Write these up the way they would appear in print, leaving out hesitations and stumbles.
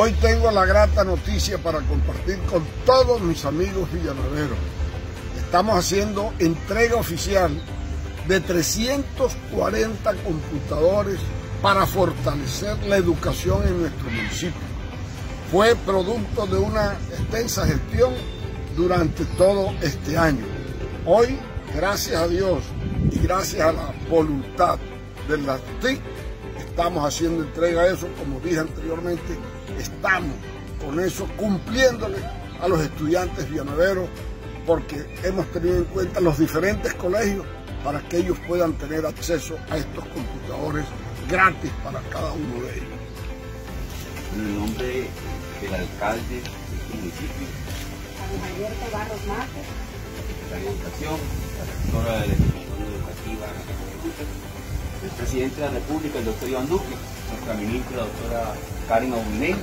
Hoy tengo la grata noticia para compartir con todos mis amigos villanueveros. Estamos haciendo entrega oficial de 340 computadores para fortalecer la educación en nuestro municipio. Fue producto de una extensa gestión durante todo este año. Hoy, gracias a Dios y gracias a la voluntad de la TIC, estamos haciendo entrega de eso. Como dije anteriormente, estamos con eso cumpliéndole a los estudiantes villanueveros, porque hemos tenido en cuenta los diferentes colegios para que ellos puedan tener acceso a estos computadores gratis para cada uno de ellos. En el nombre del alcalde de este municipio, Alberto Barros Márquez, la Educación, la rectora de la institución educativa, el presidente de la República, el doctor Iván Duque, nuestra ministra, la doctora Karen Aubinel,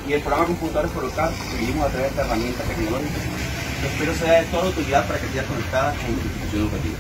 y el programa Computadores por Local, que vivimos a través de esta herramienta tecnológica. Yo espero sea de toda utilidad para que sea conectada con la institución educativa.